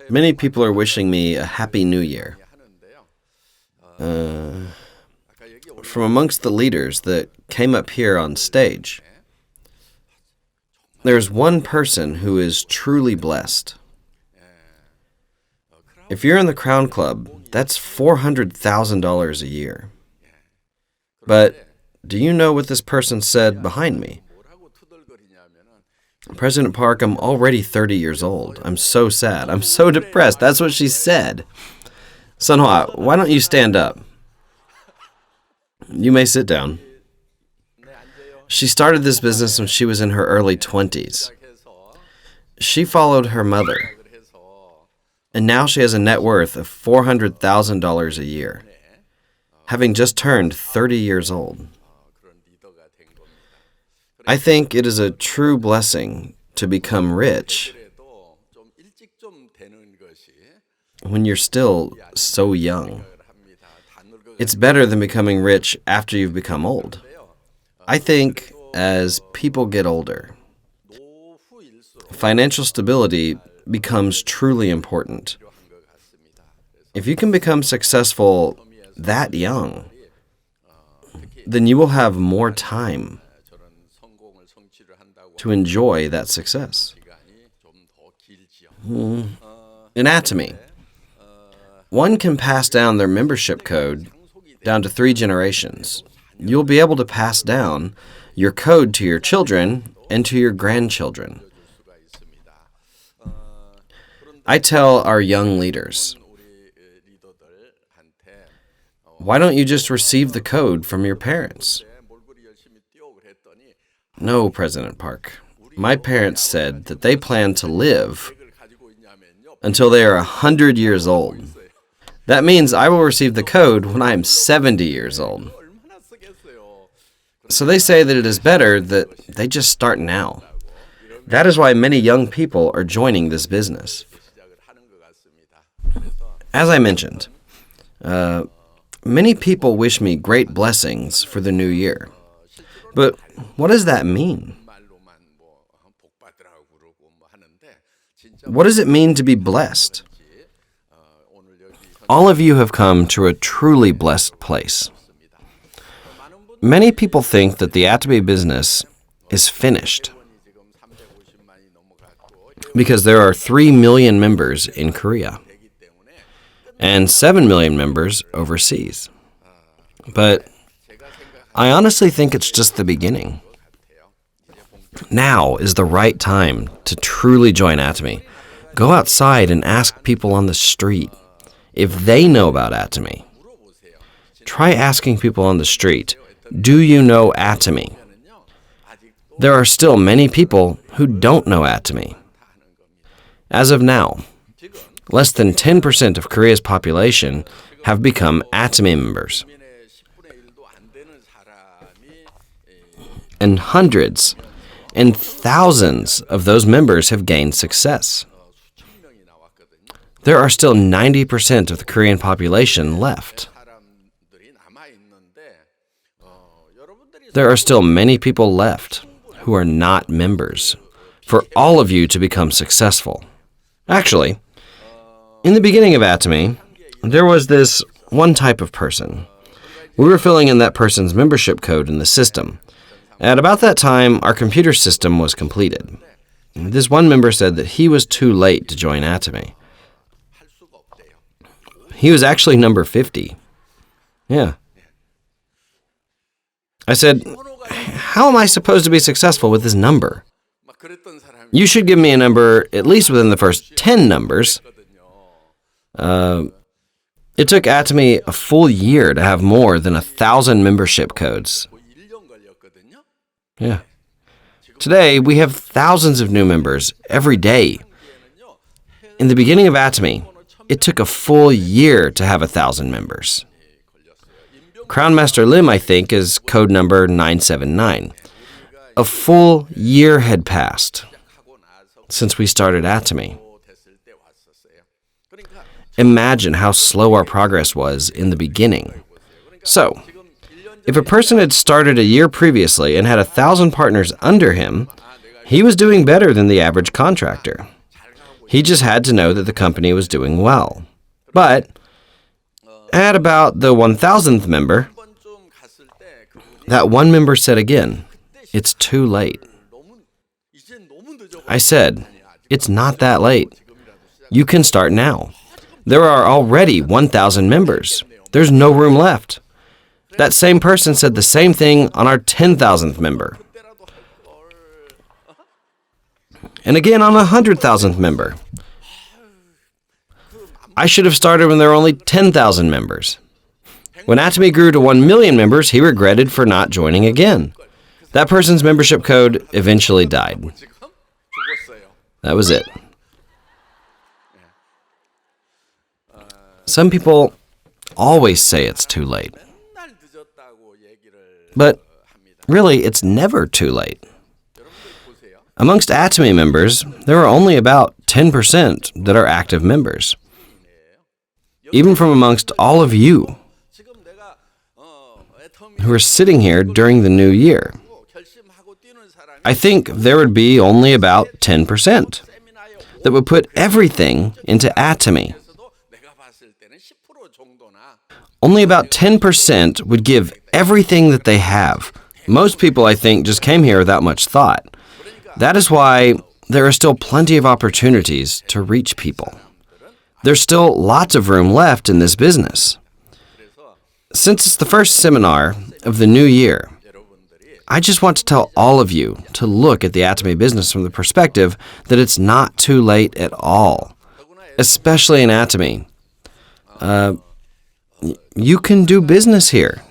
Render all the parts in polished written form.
Many people are wishing me a happy new year. From amongst the leaders that came up here on stage, there's one person who is truly blessed. If you're in the Crown Club, that's $400,000 a year. But do you know what this person said behind me? President Park, I'm already 30 years old. I'm so sad. I'm so depressed. That's what she said. Sunhwa, why don't you stand up? You may sit down. She started this business when she was in her early 20s. She followed her mother. And now she has a net worth of $400,000 a year, having just turned 30 years old. I think it is a true blessing to become rich when you're still so young. It's better than becoming rich after you've become old. I think as people get older, financial stability becomes truly important. If you can become successful that young, then you will have more time to enjoy that success. In Atomy, one can pass down their membership code down to 3 generations. You'll be able to pass down your code to your children and to your grandchildren. I tell our young leaders, why don't you just receive the code from your parents? No, President Park. My parents said that they plan to live until they are 100 years old. That means I will receive the code when I am 70 years old. So they say that it is better that they just start now. That is why many young people are joining this business. As I mentioned, many people wish me great blessings for the new year. But what does that mean? What does it mean to be blessed? All of you have come to a truly blessed place. Many people think that the Atomy business is finished because there are 3 million members in Korea and 7 million members overseas. But I honestly think it's just the beginning. Now is the right time to truly join Atomy. Go outside and ask people on the street if they know about Atomy. Try asking people on the street, do you know Atomy? There are still many people who don't know Atomy. As of now, less than 10% of Korea's population have become Atomy members. And hundreds and thousands of those members have gained success. There are still 90% of the Korean population left. There are still many people left who are not members for all of you to become successful. Actually, in the beginning of Atomy, there was this one type of person. We were filling in that person's membership code in the system. At about that time, our computer system was completed. This one member said that he was too late to join Atomy. He was actually number 50. Yeah. I said, how am I supposed to be successful with this number? You should give me a number at least within the first 10 numbers. It took Atomy a full year to have more than 1,000 membership codes. Yeah. Today, we have thousands of new members every day. In the beginning of Atomy, it took a full year to have 1,000 members. Crown Master Lim, I think, is code number 979. A full year had passed since we started Atomy. Imagine how slow our progress was in the beginning. So, if a person had started a year previously and had 1,000 partners under him, he was doing better than the average contractor. He just had to know that the company was doing well. But at about the 1000th member, that one member said again, "It's too late." I said, "It's not that late. You can start now. There are already 1,000 members. There's no room left." That same person said the same thing on our 10,000th member. And again on a 100,000th member. I should have started when there were only 10,000 members. When Atomy grew to 1 million members, he regretted for not joining again. That person's membership code eventually died. That was it. Some people always say it's too late. But really, it's never too late. Amongst Atomy members, there are only about 10% that are active members. Even from amongst all of you who are sitting here during the new year, I think there would be only about 10% that would put everything into Atomy. Only about 10% would give everything that they have. Most people, I think, just came here without much thought. That is why there are still plenty of opportunities to reach people. There's still lots of room left in this business. Since it's the first seminar of the new year, I just want to tell all of you to look at the Atomy business from the perspective that it's not too late at all, especially in Atomy. You can do business here,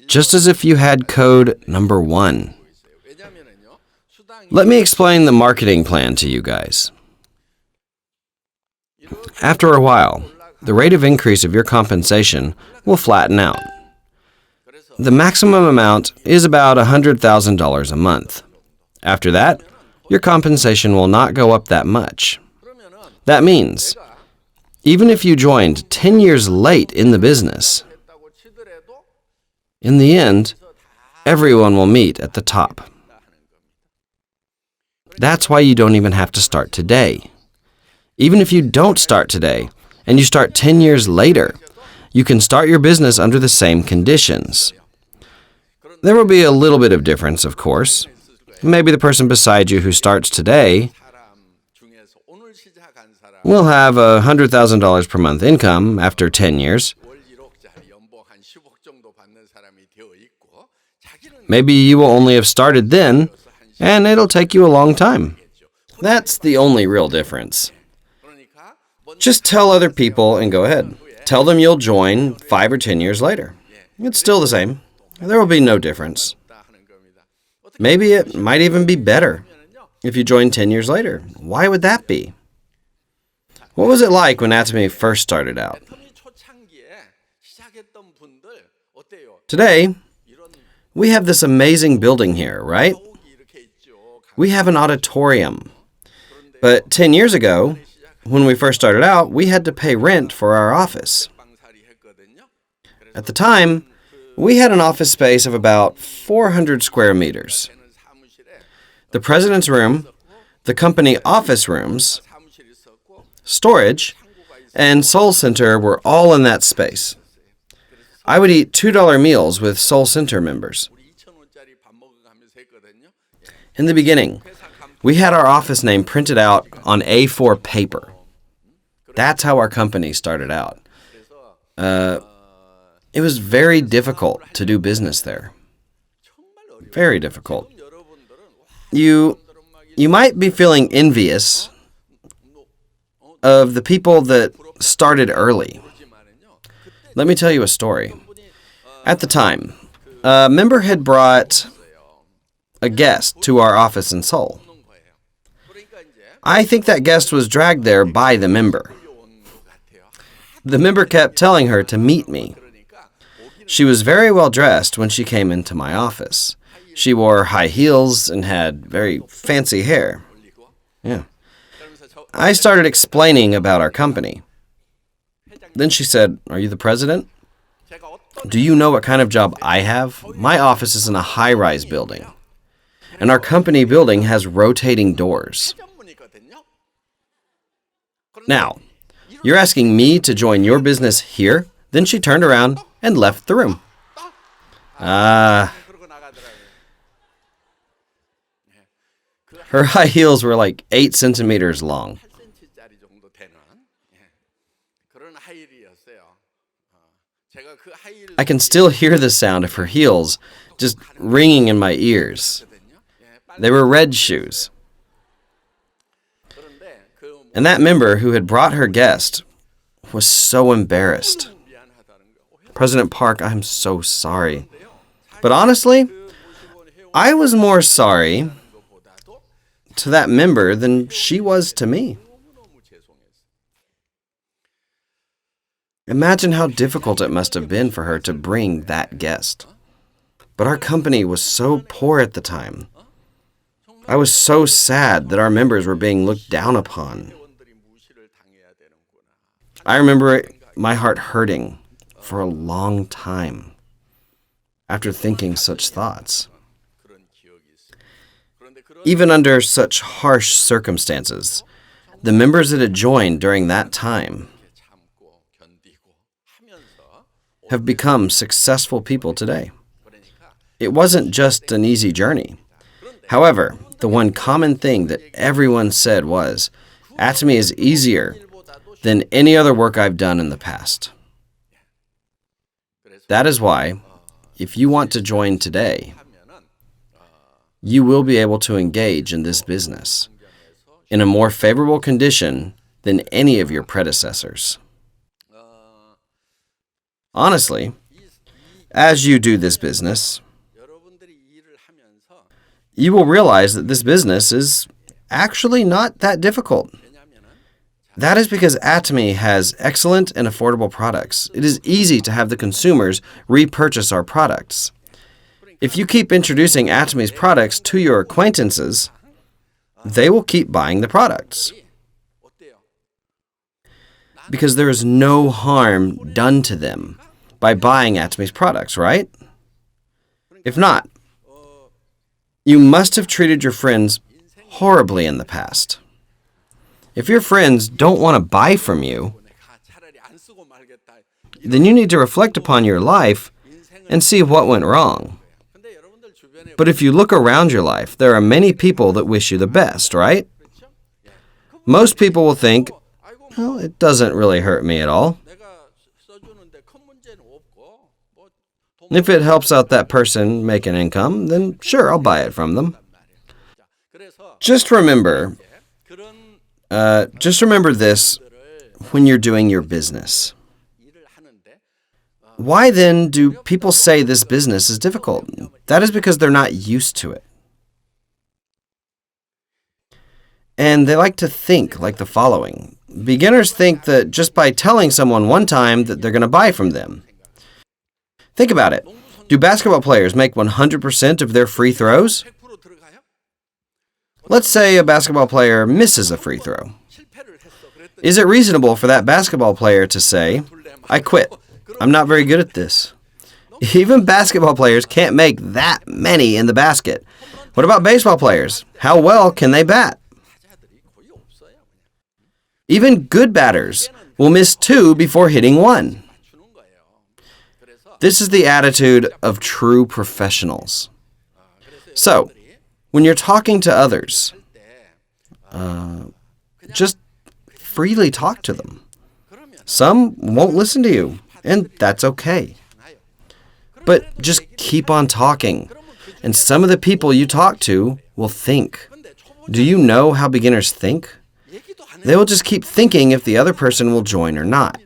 just as if you had code number 1. Let me explain the marketing plan to you guys. After a while, the rate of increase of your compensation will flatten out. The maximum amount is about $100,000 a month. After that, your compensation will not go up that much. That means, even if you joined 10 years late in the business, in the end, everyone will meet at the top. That's why you don't even have to start today. Even if you don't start today, and you start 10 years later, you can start your business under the same conditions. There will be a little bit of difference, of course. Maybe the person beside you who starts today will have $100,000 per month income after 10 years. Maybe you will only have started then, and it'll take you a long time. That's the only real difference. Just tell other people and go ahead. Tell them you'll join 5 or 10 years later. It's still the same. There will be no difference. Maybe it might even be better if you join 10 years later. Why would that be? What was it like when Atomy first started out? Today, we have this amazing building here, right? We have an auditorium. But 10 years ago, when we first started out, we had to pay rent for our office. At the time, we had an office space of about 400 square meters. The president's room, the company office rooms, storage, and Soul Center were all in that space. I would eat $2 meals with Soul Center members. In the beginning, we had our office name printed out on A4 paper. That's how our company started out. It was very difficult to do business there. Very difficult. You might be feeling envious of the people that started early. Let me tell you a story. At the time, a member had brought a guest to our office in Seoul. I think that guest was dragged there by the member. The member kept telling her to meet me. She was very well dressed when she came into my office. She wore high heels and had very fancy hair. Yeah. I started explaining about our company. Then she said, "Are you the president? Do you know what kind of job I have? My office is in a high-rise building, and our company building has rotating doors. Now, you're asking me to join your business here? Then she turned around and left the room. Her high heels were like 8 centimeters long. I can still hear the sound of her heels just ringing in my ears. They were red shoes. And that member who had brought her guest was so embarrassed. President Park, I'm so sorry. But honestly, I was more sorry to that member than she was to me. Imagine how difficult it must have been for her to bring that guest. But our company was so poor at the time. I was so sad that our members were being looked down upon. I remember my heart hurting for a long time after thinking such thoughts. Even under such harsh circumstances, the members that had joined during that time have become successful people today. It wasn't just an easy journey. However, the one common thing that everyone said was, Atomy is easier than any other work I've done in the past. That is why, if you want to join today, you will be able to engage in this business in a more favorable condition than any of your predecessors. Honestly, as you do this business, you will realize that this business is actually not that difficult. That is because Atomy has excellent and affordable products. It is easy to have the consumers repurchase our products. If you keep introducing Atomy's products to your acquaintances, they will keep buying the products. Because there is no harm done to them by buying Atomy's products, right? If not, you must have treated your friends horribly in the past. If your friends don't want to buy from you, then you need to reflect upon your life and see what went wrong. But if you look around your life, there are many people that wish you the best, right? Most people will think, well, it doesn't really hurt me at all. If it helps out that person make an income, then sure, I'll buy it from them. Just remember this when you're doing your business. Why then do people say this business is difficult? That is because they're not used to it. And they like to think like the following. Beginners think that just by telling someone one time that they're going to buy from them. Think about it. Do basketball players make 100% of their free throws? Let's say a basketball player misses a free throw. Is it reasonable for that basketball player to say, I quit. I'm not very good at this. Even basketball players can't make that many in the basket. What about baseball players? How well can they bat? Even good batters will miss 2 before hitting 1. This is the attitude of true professionals. So, when you're talking to others, just freely talk to them. Some won't listen to you, and that's okay. But just keep on talking, and some of the people you talk to will think. Do you know how beginners think? They will just keep thinking if the other person will join or not.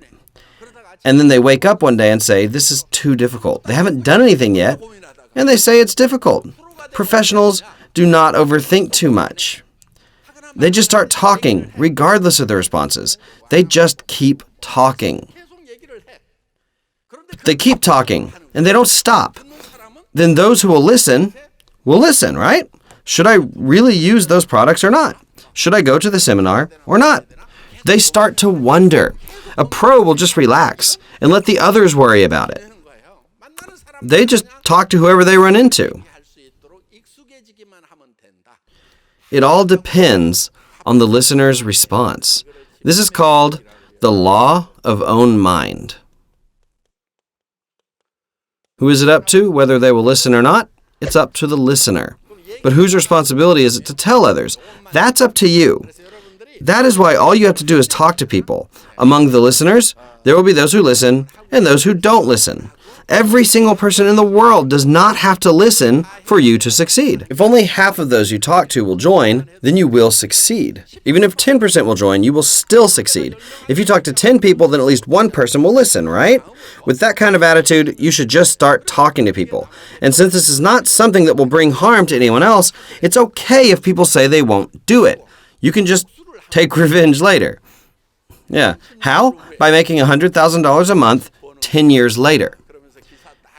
And then they wake up one day and say, this is too difficult. They haven't done anything yet, and they say it's difficult. Professionals do not overthink too much. They just start talking, regardless of the responses. They just keep talking. They keep talking, and they don't stop. Then those who will listen, right? Should I really use those products or not? Should I go to the seminar or not? They start to wonder. A pro will just relax and let the others worry about it. They just talk to whoever they run into. It all depends on the listener's response. This is called the law of own mind. Who is it up to, whether they will listen or not? It's up to the listener. But whose responsibility is it to tell others? That's up to you. That is why all you have to do is talk to people. Among the listeners, there will be those who listen and those who don't listen. Every single person in the world does not have to listen for you to succeed. If only half of those you talk to will join, then you will succeed. Even if 10% will join, you will still succeed. If you talk to 10 people, then at least one person will listen, right? With that kind of attitude, you should just start talking to people. And since this is not something that will bring harm to anyone else, it's okay if people say they won't do it. You can just take revenge later. Yeah. How? By making $100,000 a month 10 years later.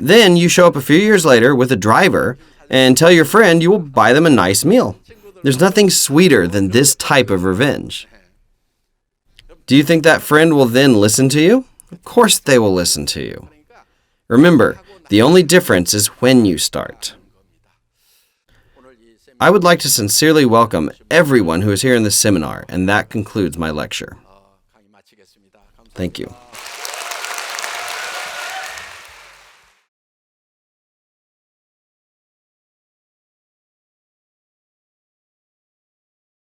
Then you show up a few years later with a driver and tell your friend you will buy them a nice meal. There's nothing sweeter than this type of revenge. Do you think that friend will then listen to you? Of course they will listen to you. Remember, the only difference is when you start. I would like to sincerely welcome everyone who is here in this seminar, and that concludes my lecture. Thank you.